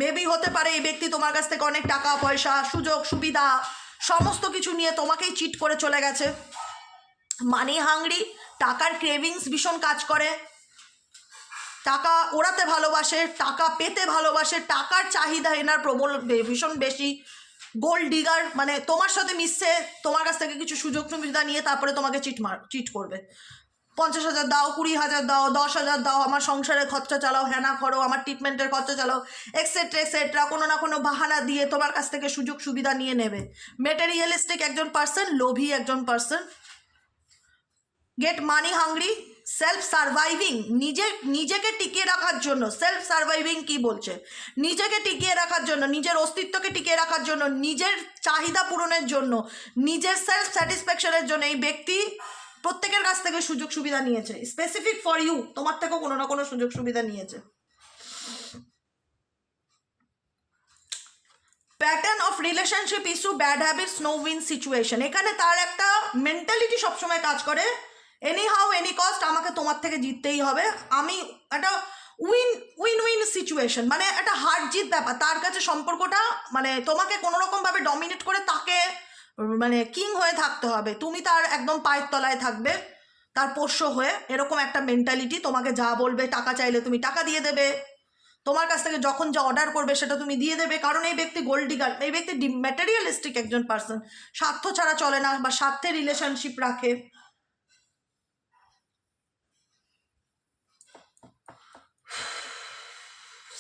মেবি হতে পারে এই ব্যক্তি তোমার কাছ থেকে অনেক টাকা পয়সা, সুযোগ সুবিধা সমস্ত কিছু নিয়ে তোমাকেই চিট করে চলে গেছে। মানি হাংরি, টাকার ক্রেভিংস ভীষণ কাজ করে, টাকা ওড়াতে ভালোবাসে, টাকা পেতে ভালোবাসে, টাকার চাহিদা এনার প্রবল ভীষণ বেশি। গোল্ড ডিগার মানে তোমার সাথে মিশছে, তোমার কাছ থেকে কিছু সুযোগ সুবিধা নিয়ে তারপরে তোমাকে চিট করবে। 50,000 দাও, 20,000 দাও, 10,000 দাও, আমার সংসারের খরচা চালাও, হ্যানা করো, আমার ট্রিটমেন্টের খরচা চালাও, এক্সেট্রা এক্সেট্রা, কোনো না কোনো বাহানা দিয়ে তোমার কাছ থেকে সুযোগ সুবিধা নিয়ে নেবে। মেটেরিয়ালিস্টিক একজন পার্সন, লোভী একজন person. Get money hungry, self surviving, নিজেকে টিকিয়ে রাখার জন্য। সেলফ সার্ভাইভিং কি বলছে? নিজেকে টিকিয়ে রাখার জন্য, নিজের অস্তিত্বকে টিকিয়ে রাখার জন্য, নিজের চাহিদা পূরণের জন্য, নিজের সেলফ স্যাটিসফ্যাকশনের জন্য এই ব্যক্তি প্রত্যেকের কাছ থেকে সুযোগ সুবিধা নিয়েছে। স্পেসিফিক ফর ইউ, তোমার থেকেও কোনো না কোনো সুযোগ সুবিধা নিয়েছে। Pattern of relationship issue, bad habits, no win situation. এখানে তার একটা মেন্টালিটি সবসময় কাজ করে, এনি হাউ এনি কস্ট আমাকে তোমার থেকে জিততেই হবে। আমি একটা উইন উইন উইন সিচুয়েশন, মানে একটা হার জিত ব্যাপার তার কাছে। সম্পর্কটা মানে তোমাকে কোনো রকমভাবে ডমিনেট করে তাকে মানে কিং হয়ে থাকতে হবে, তুমি তার একদম পায়ের তলায় থাকবে, তার পোষ্য হয়ে, এরকম একটা মেন্টালিটি। তোমাকে যা বলবে, টাকা চাইলে তুমি টাকা দিয়ে দেবে, তোমার কাছ থেকে যখন যা অর্ডার করবে সেটা তুমি দিয়ে দেবে। কারণ এই ব্যক্তি গোল্ড ডিগার, এই ব্যক্তি ম্যাটেরিয়ালিস্টিক একজন পার্সন, স্বার্থ ছাড়া চলে না বা স্বার্থে রিলেশনশিপ রাখে।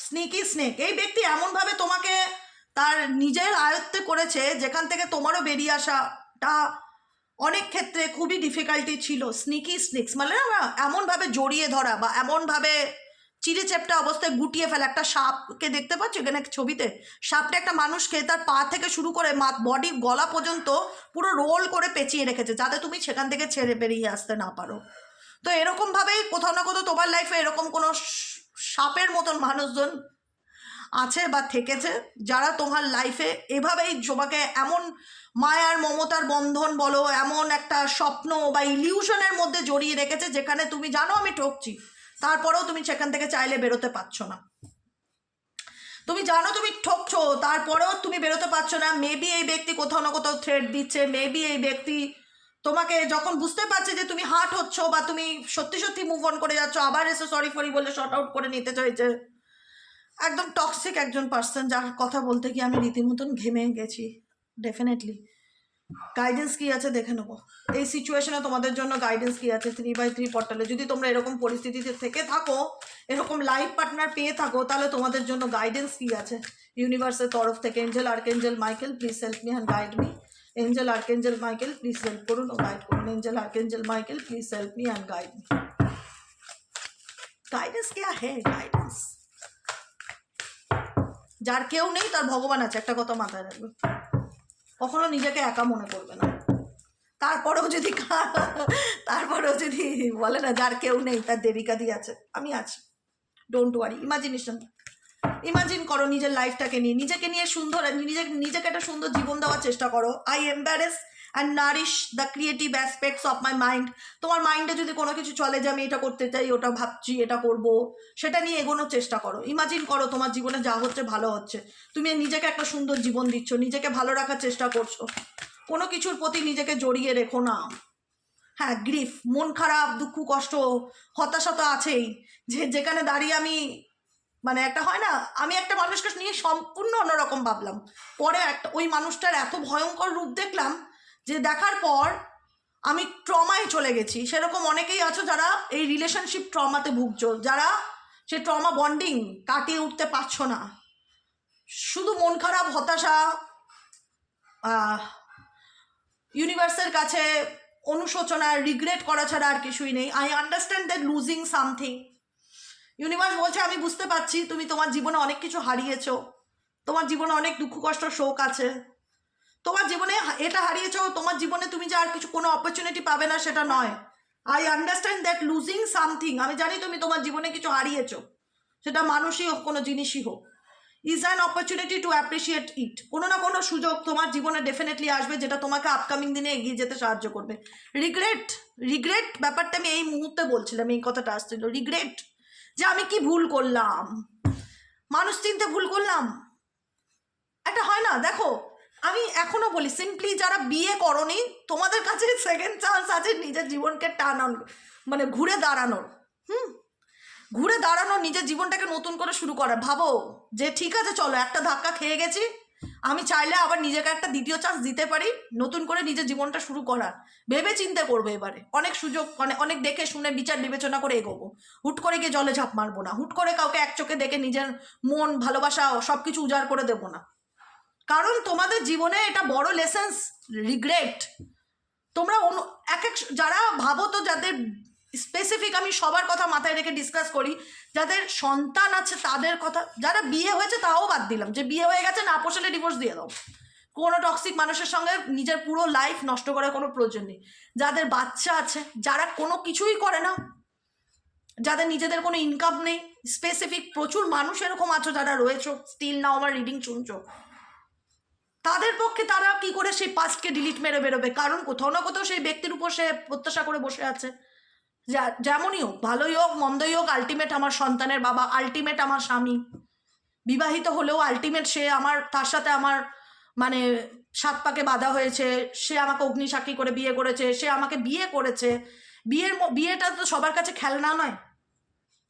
স্নেকি স্নেক, এই ব্যক্তি এমনভাবে তোমাকে তার নিজের আয়ত্তে করেছে যেখান থেকে তোমারও বেরিয়ে আসাটা অনেক ক্ষেত্রে খুবই ডিফিকাল্টি ছিল। স্নিকি স্নেক্স মানে না এমনভাবে জড়িয়ে ধরা বা এমনভাবে চিড়ে চেপটা অবস্থায় গুটিয়ে ফেলা। একটা সাপকে দেখতে পাচ্ছ এখানে ছবিতে, সাপটা একটা মানুষকে তার পা থেকে শুরু করে বডি গলা পর্যন্ত পুরো রোল করে পেঁচিয়ে রেখেছে, যাতে তুমি সেখান থেকে ছেড়ে বেরিয়ে আসতে না পারো। তো এরকমভাবেই কোথাও না কোথাও তোমার লাইফে এরকম কোনো সাপের মতন মানুষজন আছে বা থেকেছে, যারা তোমার লাইফে এভাবেই তোমাকে এমন মায়ার মমতার বন্ধন বলো, এমন একটা স্বপ্ন বা ইলিউশনের মধ্যে জড়িয়ে রেখেছে যেখানে তুমি জানো আমি ঠকছি, তারপরেও তুমি সেখান থেকে চাইলে বেরোতে পারছো না। তুমি জানো তুমি ঠকছো, তারপরেও তুমি বেরোতে পারছো না। মেবি এই ব্যক্তি কোথাও না কোথাও থ্রেট দিচ্ছে, মেবি এই ব্যক্তি তোমাকে যখন বুঝতে পারছে যে তুমি হার্ট হচ্ছ বা তুমি সত্যি সত্যি মুভ অন করে যাচ্ছ, আবার এসে সরি ফরি বলে শর্ট আউট করে নিতে চাইছে। একদম টক্সিক একজন পার্সন, যার কথা বলতে গিয়ে আমি রীতিমতন ঘেমে গেছি। ডেফিনেটলি গাইডেন্স কী আছে দেখে নেবো এই সিচুয়েশনে, তোমাদের জন্য গাইডেন্স কী আছে 3x3 পোর্টালে। যদি তোমরা এরকম পরিস্থিতিতে থেকে থাকো, এরকম লাইফ পার্টনার পেয়ে থাকো, তাহলে তোমাদের জন্য গাইডেন্স কী আছে ইউনিভার্সের তরফ থেকে। Angel archangel Michael please help me and guide me. Angel archangel Michael please help করুন ও গাইড করুন। Angel archangel Michael please help me and guide me. Guidance क्या है গাইডেন্স? যার কেউ নেই তার ভগবান আছে, একটা কথা মাথায় রাখবে। কখনো নিজেকে একা মনে করবে না। তারপরেও যদি বলে না যার কেউ নেই তার দেবিকা দি আছে, আমি আছি, ডোন্ট ওয়ারি। ইমাজিন করো নিজের লাইফটাকে নিয়ে, নিজেকে নিয়ে সুন্দর, নিজেকে একটা সুন্দর জীবন দেওয়ার চেষ্টা করো। I embarrass and Nourish the creative aspects of my mind. তোমার মাইন্ডে যদি কোনো কিছু চলে যে আমি এটা করতে চাই, ওটা ভাবছি, এটা করব, সেটা নিয়ে এগোনোর চেষ্টা করো। ইমাজিন করো তোমার জীবনে যা হচ্ছে ভালো হচ্ছে, তুমি নিজেকে একটা সুন্দর জীবন দিচ্ছ, নিজেকে ভালো রাখার চেষ্টা করছো। কোনো কিছুর প্রতি নিজেকে জড়িয়ে রেখো না। হ্যাঁ, গ্রিফ, মন খারাপ, দুঃখ, কষ্ট, হতাশা তো আছেই। যেখানে দাঁড়িয়ে আমি মানে একটা হয় না, আমি একটা মানুষকে নিয়ে সম্পূর্ণ অন্যরকম ভাবলাম, পরে একটা ওই মানুষটার এত ভয়ঙ্কর রূপ দেখলাম যে দেখার পর আমি ট্রমায় চলে গেছি। সেরকম অনেকেই আছো যারা এই রিলেশনশিপ ট্রমাতে ভুগছো, যারা সে ট্রমা বন্ডিং কাটিয়ে উঠতে পারছো না, শুধু মন খারাপ, হতাশা, ইউনিভার্সের কাছে অনুশোচনা, রিগ্রেট করা ছাড়া আর কিছুই নেই। I understand that losing something. Universe বলছে আমি বুঝতে পারছি তুমি তোমার জীবনে অনেক কিছু হারিয়েছো, তোমার জীবনে অনেক দুঃখ কষ্ট শোক আছে, তোমার জীবনে এটা হারিয়েছো, তোমার জীবনে তুমি যে আর কিছু কোনো অপরচুনিটি পাবে না সেটা নয়। I understand that losing something, আমি জানি তুমি তোমার জীবনে কিছু হারিয়েছো, সেটা মানুষই হোক, কোনো জিনিসই হোক। Is an opportunity to appreciate it. কোনো না কোনো সুযোগ তোমার জীবনে ডেফিনেটলি আসবে যেটা তোমাকে আপকামিং দিনে এগিয়ে যেতে সাহায্য করবে। রিগ্রেট ব্যাপারটা আমি এই মুহূর্তে বলছিলাম, এই কথাটা আসছিল, রিগ্রেট যে আমি কি ভুল করলাম, মানুষ চিনতে ভুল করলাম। একটা হয় না, দেখো আমি এখনো বলি সিম্পলি, যারা বিয়ে করনি তোমাদের কাছে সেকেন্ড চান্স আছে নিজের জীবনকে মানে ঘুরে দাঁড়ানোর। ঘুরে দাঁড়ানো, নিজের জীবনটাকে নতুন করে শুরু করা। ভাবো যে ঠিক আছে চলো একটা ধাক্কা খেয়ে গেছি, আমি চাইলে আবার নিজেকে একটা দ্বিতীয় চান্স দিতে পারি, নতুন করে নিজের জীবনটা শুরু করার। ভেবে চিন্তে করবে এবারে, অনেক সুযোগ, মানে অনেক দেখে শুনে বিচার বিবেচনা করে এগোবো। হুট করে গিয়ে জলে ঝাঁপ মারবো না, হুট করে কাউকে এক চোখে দেখে নিজের মন ভালোবাসা সব কিছু উজাড় করে দেবো না। কারণ তোমাদের জীবনে এটা বড় লেসেন্স, রিগ্রেট। তোমরা যারা ভাবো তো, যাদের স্পেসিফিক আমি সবার কথা মাথায় রেখে ডিসকাস করি, যাদের সন্তান আছে তাদের কথা, যারা বিয়ে হয়েছে তাও বাদ দিলাম, যে বিয়ে হয়ে গেছে না পোষালে ডিভোর্স দিয়ে দাও, কোনো টক্সিক মানুষের সঙ্গে নিজের পুরো লাইফ নষ্ট করার কোনো প্রয়োজন নেই। যাদের বাচ্চা আছে, যারা কোনো কিছুই করে না, যাদের নিজেদের কোনো ইনকাম নেই, স্পেসিফিক প্রচুর মানুষ এরকম আছো যারা রয়েছো, স্টিল নাও আমার রিডিং শুনছো, তাদের পক্ষে তারা কি করে সেই পাস্টকে ডিলিট মেরে বেরোবে? কারণ কোথাও না কোথাও সেই ব্যক্তির উপর সে প্রত্যাশা করে বসে আছে, যেমনই হোক, ভালোই হোক মন্দই হোক, আলটিমেট আমার সন্তানের বাবা, আলটিমেট আমার স্বামী, বিবাহিত হলেও আলটিমেট সে আমার, তার সাথে আমার মানে 7 পাকে বাঁধা হয়েছে, সে আমাকে অগ্নিসাক্ষী করে বিয়ে করেছে, সে আমাকে বিয়ে করেছে। বিয়েটা তো সবার কাছে খেলনা নয়,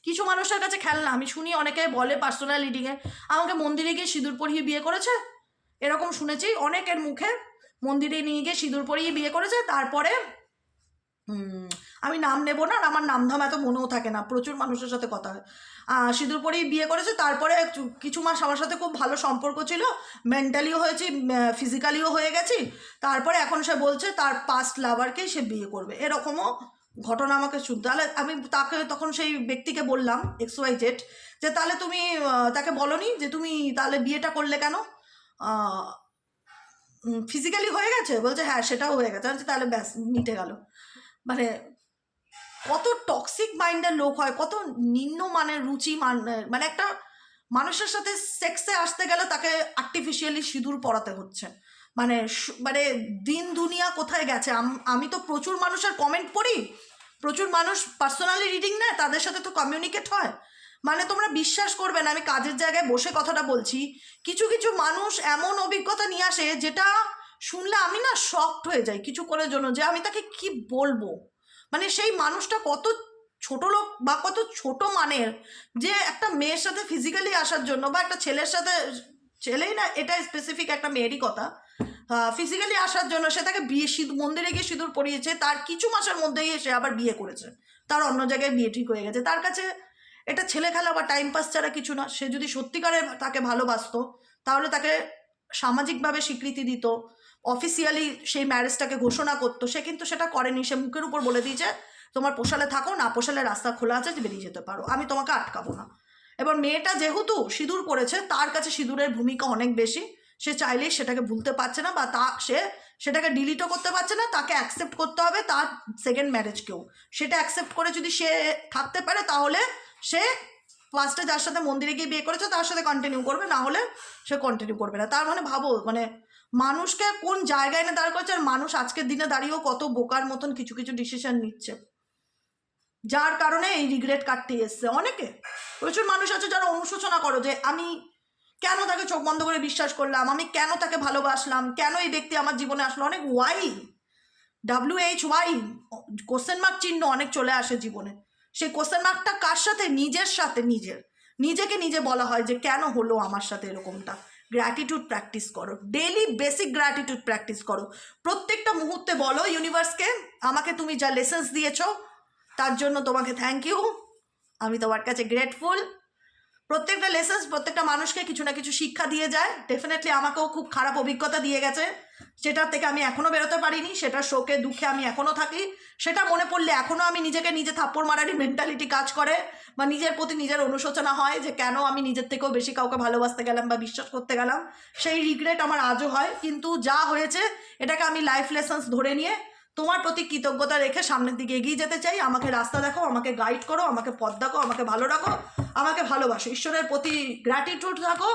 কিছু মানুষের কাছে খেলনা। আমি শুনি অনেকে বলে পার্সোনাল রিডিংয়ে, আমাকে মন্দিরে গিয়ে সিঁদুর পরিয়ে বিয়ে করেছে, এরকম শুনেছি অনেকের মুখে, মন্দিরে নিয়ে গিয়ে সিঁদুর পরিয়ে বিয়ে করেছে। তারপরে আমি নাম নেব না, আর আমার নামধাম এত মনেও থাকে না, প্রচুর মানুষের সাথে কথা হয়, সিঁদুর পরেই বিয়ে করেছে। তারপরে কিছু মাস আমার সাথে খুব ভালো সম্পর্ক ছিল, মেন্টালিও হয়েছি, ফিজিক্যালিও হয়ে গেছি। তারপরে এখন সে বলছে তার পাস্ট লাভারকেই সে বিয়ে করবে, এরকমও ঘটনা আমাকে শুনতে। তাহলে আমি তাকে তখন সেই ব্যক্তিকে বললাম XYZ যে তাহলে তুমি তাকে বলনি যে তুমি তাহলে বিয়েটা করলে কেন, ফিজিক্যালি হয়ে গেছে? বলছে হ্যাঁ সেটাও হয়ে গেছে। আমি তাহলে ব্যাস মিটে গেল। মানে কত টক্সিক মাইন্ডের লোক হয়, কত নিম্নমানের রুচি মানে একটা মানুষের সাথে সেক্সে আসতে গেলে তাকে আর্টিফিশিয়ালি সিঁদুর পরাতে হচ্ছে। মানে মানে দিন দুনিয়া কোথায় গেছে। আমি তো প্রচুর মানুষের কমেন্ট পড়ি, প্রচুর মানুষ পার্সোনালি রিডিং নেয়, তাদের সাথে তো কমিউনিকেট হয়। মানে তোমরা বিশ্বাস করবে না, আমি কাজের জায়গায় বসে কথাটা বলছি, কিছু কিছু মানুষ এমন অভিজ্ঞতা নিয়ে আসে যেটা শুনলে আমি না শকড হয়ে যাই কিছু করার জন্য, যে আমি তাকে কি বলবো। মানে সেই মানুষটা কত ছোট লোক বা কত ছোট মানের, যে একটা মেয়ের সাথে ফিজিক্যালি আসার জন্য, বা একটা ছেলের সাথে, ছেলেই না এটা স্পেসিফিক একটা মেয়েরই কথা, ফিজিক্যালি আসার জন্য সে তাকে মন্দিরে গিয়ে সিঁদুর পরিয়েছে, তার কিছু মাসের মধ্যেই সে আবার বিয়ে করেছে, তার অন্য জায়গায় বিয়ে ঠিক হয়ে গেছে। তার কাছে এটা ছেলে খেলা বা টাইম পাস ছাড়া কিছু না। সে যদি সত্যিকারে তাকে ভালোবাসতো তাহলে তাকে সামাজিকভাবে স্বীকৃতি দিত, অফিসিয়ালি সেই ম্যারেজটাকে ঘোষণা করতো। সে কিন্তু সেটা করেনি, সে মুখের উপর বলে দিয়েছে তোমার পোষালে থাকো, না পোষালে রাস্তা খোলা আছে, বেরিয়ে যেতে পারো, আমি তোমাকে আটকাবো না। এবার মেয়েটা যেহেতু সিঁদুর পরেছে, তার কাছে সিঁদুরের ভূমিকা অনেক বেশি, সে চাইলেই সেটাকে ভুলতে পারছে না, বা সে সেটাকে ডিলিটও করতে পারছে না। তাকে অ্যাকসেপ্ট করতে হবে তার সেকেন্ড ম্যারেজকেও। সেটা অ্যাকসেপ্ট করে যদি সে থাকতে পারে, তাহলে সে ফার্স্টে যার সাথে মন্দিরে গিয়ে বিয়ে করেছে তার সাথে কন্টিনিউ করবে, না হলে সে কন্টিনিউ করবে না। তার মানে ভাবো, মানে মানুষকে কোন জায়গায় এনে দাঁড় করছে। আর মানুষ আজকের দিনে দাঁড়িয়েও কত বোকার মতন কিছু কিছু ডিসিশন নিচ্ছে, যার কারণে এই রিগ্রেট কাটতে এসছে অনেকে। প্রচুর মানুষ আছে যারা অনুশোচনা করো যে আমি কেন তাকে চোখ বন্ধ করে বিশ্বাস করলাম, আমি কেন তাকে ভালোবাসলাম, কেন এই ব্যক্তি আমার জীবনে আসলো। অনেক ওয়াই, WHY, কোশ্চেন মার্ক চিহ্ন অনেক চলে আসে জীবনে। সেই কোশ্চেন মার্কটা কার সাথে? নিজের সাথে। নিজেকে নিজে বলা হয় যে কেন হলো আমার সাথে এরকমটা। গ্র্যাটিটিউড প্র্যাকটিস করো, ডেইলি বেসিক গ্র্যাটিটিউড প্র্যাকটিস করো। প্রত্যেকটা মুহূর্তে বলো ইউনিভার্সকে, আমাকে তুমি যা লেসেন্স দিয়েছো তার জন্য তোমাকে থ্যাংক ইউ, আমি তোমার কাছে গ্রেটফুল। প্রত্যেকটা লেসেন্স প্রত্যেকটা মানুষকে কিছু না কিছু শিক্ষা দিয়ে যায়। ডেফিনেটলি আমাকেও খুব খারাপ অভিজ্ঞতা দিয়ে গেছে, সেটার থেকে আমি এখনও বেরোতে পারিনি, সেটা শোকে দুঃখে আমি এখনও থাকি। সেটা মনে পড়লে এখনও আমি নিজেকে নিজে থাপ্পড় মারারই মেন্টালিটি কাজ করে, বা নিজের প্রতি নিজের অনুশোচনা হয় যে কেন আমি নিজের থেকেও বেশি কাউকে ভালোবাসতে গেলাম বা বিশ্বাস করতে গেলাম। সেই রিগ্রেট আমার আজও হয়। কিন্তু যা হয়েছে এটাকে আমি লাইফ লেসেন্স ধরে নিয়ে তোমার প্রতি কৃতজ্ঞতা রেখে সামনের দিকে এগিয়ে যেতে চাই। আমাকে রাস্তা দেখো, আমাকে গাইড করো, আমাকে পথ দেখো, আমাকে ভালো রাখো, আমাকে ভালোবাসো, ঈশ্বরের প্রতি গ্র্যাটিটিউড থাকো।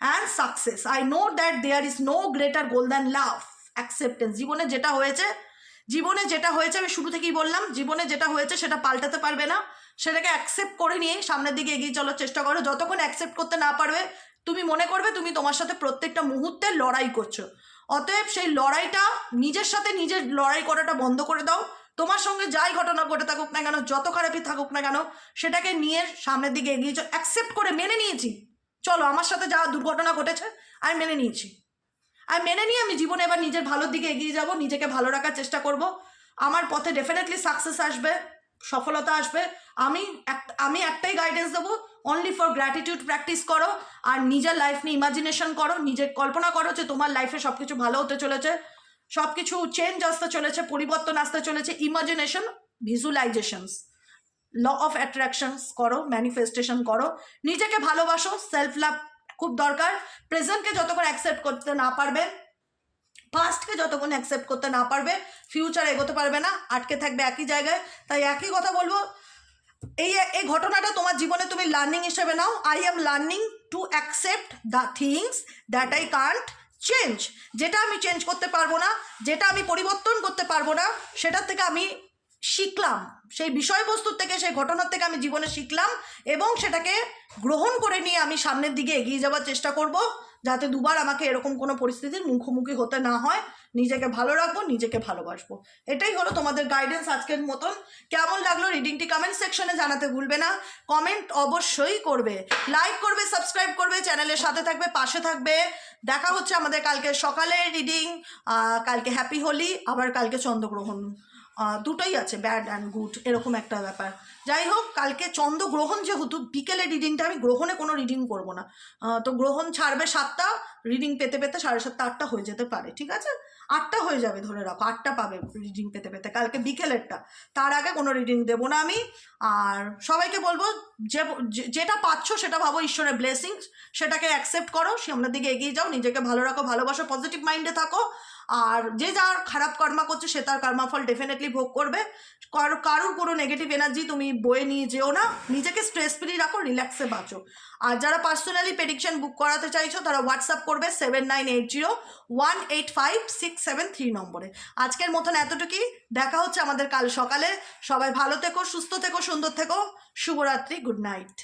And success, I know that there is no greater goal than love, acceptance. জীবনে যেটা হয়েছে আমি শুরু থেকেই বললাম, জীবনে যেটা হয়েছে সেটা পাল্টাতে পারবে না। সেটাকে অ্যাকসেপ্ট করে নিয়ে সামনের দিকে এগিয়ে চলার চেষ্টা করো। যতক্ষণ অ্যাকসেপ্ট করতে না পারবে, তুমি মনে করবে তুমি তোমার সাথে প্রত্যেকটা মুহূর্তে লড়াই করছো। অতএব সেই লড়াইটা, নিজের সাথে নিজের লড়াই করাটা বন্ধ করে দাও। তোমার সঙ্গে যাই ঘটনা ঘটে থাকুক না কেন, যত খারাপই থাকুক না কেন, সেটাকে নিয়ে সামনের দিকে এগিয়ে চলো। অ্যাকসেপ্ট করে মেনে নিয়েছি, চলো আমার সাথে যা দুর্ঘটনা ঘটেছে আমি মেনে নিয়েছি, আমি মেনে নিয়ে আমি জীবনে এবার নিজের ভালোর দিকে এগিয়ে যাব, নিজেকে ভালো রাখার চেষ্টা করব। আমার পথে ডেফিনেটলি সাকসেস আসবে, সফলতা আসবে। আমি একটাই গাইডেন্স দেবো, অনলি ফর গ্র্যাটিটিউড প্র্যাকটিস করো। আর নিজের লাইফ নিয়ে ইমাজিনেশন করো, নিজের কল্পনা করো যে তোমার লাইফে সব কিছু ভালো হতে চলেছে, সব কিছু চেঞ্জ আসতে চলেছে, পরিবর্তন আসতে চলেছে। ইমাজিনেশন, ভিজুয়ালাইজেশনস, ল অফ অ্যাট্রাকশনস করো, ম্যানিফেস্টেশন করো, নিজেকে ভালোবাসো। সেলফ লাভ খুব দরকার। প্রেজেন্টকে যতক্ষণ অ্যাকসেপ্ট করতে না পারবে, পাস্টকে যতক্ষণ অ্যাকসেপ্ট করতে না পারবে, ফিউচার এগোতে পারবে না, আটকে থাকবে একই জায়গায়। তাই একই কথা বলবো, এই ঘটনাটা তোমার জীবনে তুমি লার্নিং হিসেবে নাও। I am learning to accept the things that I can't change, যেটা আমি চেঞ্জ করতে পারবো না, যেটা আমি পরিবর্তন করতে পারবো না, সেটার থেকে আমি শিখলাম, সেই বিষয়বস্তুর থেকে, সেই ঘটনার থেকে আমি জীবনে শিখলাম এবং সেটাকে গ্রহণ করে নিয়ে আমি সামনের দিকে এগিয়ে যাওয়ার চেষ্টা করব, যাতে দুবার আমাকে এরকম কোনো পরিস্থিতির মুখোমুখি হতে না হয়। নিজেকে ভালো রাখবো, নিজেকে ভালোবাসবো। এটাই হলো তোমাদের গাইডেন্স আজকের মতন। কেমন লাগলো রিডিংটি কমেন্ট সেকশনে জানাতে ভুলবে না, কমেন্ট অবশ্যই করবে, লাইক করবে, সাবস্ক্রাইব করবে, চ্যানেলের সাথে থাকবে, পাশে থাকবে। দেখা হচ্ছে আমাদের কালকে সকালে রিডিং, কালকে হ্যাপি হোলি, আবার কালকে চন্দ্রগ্রহণ, দুটোই আছে, ব্যাড অ্যান্ড গুড এরকম একটা ব্যাপার। যাই হোক, কালকে চন্দ্রগ্রহণ যেহেতু, বিকেলে রিডিংটা আমি গ্রহণে কোনো রিডিং করবো না, তো গ্রহণ ছাড়বে 7টা, রিডিং পেতে পেতে 7:30 8টা হয়ে যেতে পারে, ঠিক আছে, 8টা হয়ে যাবে ধরে রাখো, 8টা পাবে রিডিং পেতে পেতে কালকে বিকেলেরটা। তার আগে কোনো রিডিং দেবো না আমি। আর সবাইকে বলবো, যেটা পাচ্ছ সেটা ভাবো ঈশ্বরের ব্লেসিংস, সেটাকে অ্যাকসেপ্ট করো, সামনের দিকে এগিয়ে যাও, নিজেকে ভালো রাখো, ভালোবাসো, পজিটিভ মাইন্ডে থাকো। আর যে যার খারাপ কর্মা করছে সে তার কর্মাফল ডেফিনেটলি ভোগ করবে। কারোর কোনো নেগেটিভ এনার্জি তুমি বয়ে নিয়ে যেও না, নিজেকে স্ট্রেস ফ্রি রাখো, রিল্যাক্সে বাঁচো। আর যারা পার্সোনালি প্রেডিকশন বুক করাতে চাইছো তারা হোয়াটসঅ্যাপ করবে 7980185673 নম্বরে। আজকের মতন এতটুকুই, দেখা হচ্ছে আমাদের কাল সকালে। সবাই ভালো থেকো, সুস্থ থেকো, সুন্দর থেকো, শুভরাত্রি, গুড নাইট।